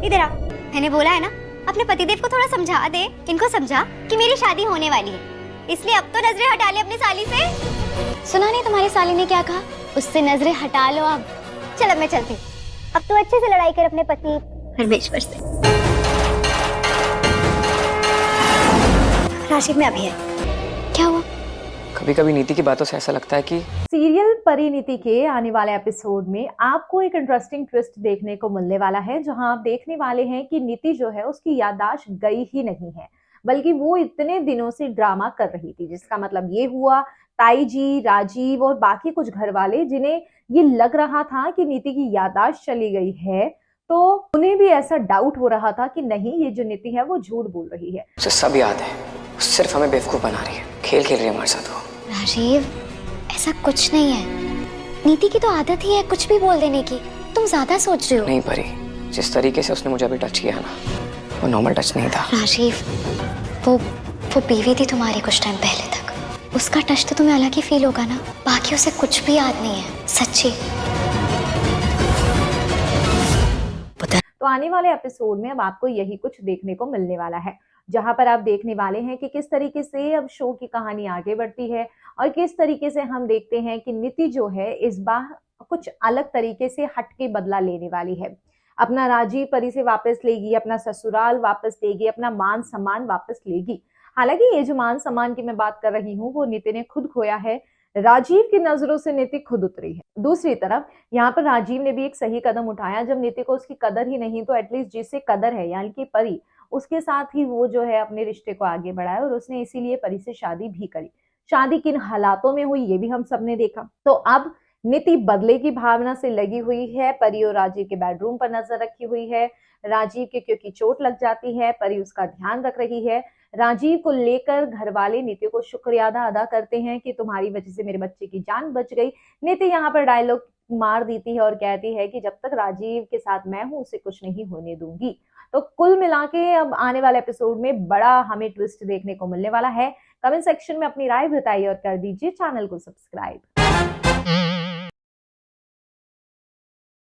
इधर आ। मैंने बोला है ना, अपने पतिदेव को थोड़ा समझा दे, इनको समझा कि मेरी शादी होने वाली है, इसलिए अब तो नजरें हटा ले अपनी साली से। सुना नहीं तुम्हारी साली ने क्या कहा? उससे नजरें हटा लो अब। चल अब मैं चलती हूँ, अब तो अच्छे से लड़ाई कर अपने पति परमेश्वर से। राशिद में अभी है। क्या हुआ? कभी कभी नीति की बातों से ऐसा लगता है कि सीरियल परिणीति के आने वाले एपिसोड में आपको एक इंटरेस्टिंग ट्विस्ट देखने को मिलने वाला है, जहां आप देखने वाले हैं कि नीति जो है उसकी याददाश्त गई ही नहीं है, बल्कि वो इतने दिनों से ड्रामा कर रही थी, जिसका मतलब ये हुआ ताई जी, राजीव और बाकी कुछ घर वाले जिन्हें ये लग रहा था कि नीति की याददाश्त चली गई है, तो उन्हें भी ऐसा डाउट हो रहा था कि नहीं, ये जो नीति है वो झूठ बोल रही है। उसे सब याद है, सिर्फ हमें बेवकूफ बना रही है, खेल खेल रही है हमारे साथ वो। राजीव, ऐसा कुछ नहीं है, नीति की तो आदत ही है कुछ भी बोल देने की, तुम ज्यादा सोच रहे हो। नहीं परी, जिस तरीके से उसने मुझे अभी टच किया ना, वो नॉर्मल टच नहीं था। राजीव, वो बीवी थी तुम्हारी कुछ टाइम पहले तक, उसका टच तो तुम्हें अलग ही फील होगा ना, बाकी उसे कुछ भी याद नहीं है, सच्ची। तो आने वाले एपिसोड में अब आपको यही कुछ देखने को मिलने वाला है, जहां पर आप देखने वाले हैं कि किस तरीके से अब शो की कहानी आगे बढ़ती है और किस तरीके से हम देखते हैं कि नीति जो है इस बार कुछ अलग तरीके से हटके बदला लेने वाली है। अपना राजीव परी से वापस लेगी, अपना ससुराल वापस लेगी, अपना मान सम्मान वापस लेगी। हालांकि ये जो मान सम्मान की मैं बात कर रही हूँ वो नीति ने खुद खोया है, राजीव की नजरों से नीति खुद उतरी है। दूसरी तरफ यहाँ पर राजीव ने भी एक सही कदम उठाया, जब नीति को उसकी कदर ही नहीं तो एटलीस्ट जिससे कदर है यानी कि परी, उसके साथ ही वो जो है अपने रिश्ते को आगे बढ़ाया और उसने इसीलिए परी से शादी भी करी। शादी किन हालातों में हुई ये भी हम सबने देखा। तो अब नीति बदले की भावना से लगी हुई है, परी और राजीव के बेडरूम पर नजर रखी हुई है। राजीव के क्योंकि चोट लग जाती है, परी उसका ध्यान रख रही है। राजीव को लेकर घर वाले नीति को शुक्रिया अदा करते हैं कि तुम्हारी वजह से मेरे बच्चे की जान बच गई। नीति यहाँ पर डायलॉग मार देती है और कहती है कि जब तक राजीव के साथ मैं हूं उसे कुछ नहीं होने दूंगी। तो कुल मिला के अब आने वाले एपिसोड में बड़ा हमें ट्विस्ट देखने को मिलने वाला है। कमेंट सेक्शन में अपनी राय बताइए और कर दीजिए चैनल को सब्सक्राइब।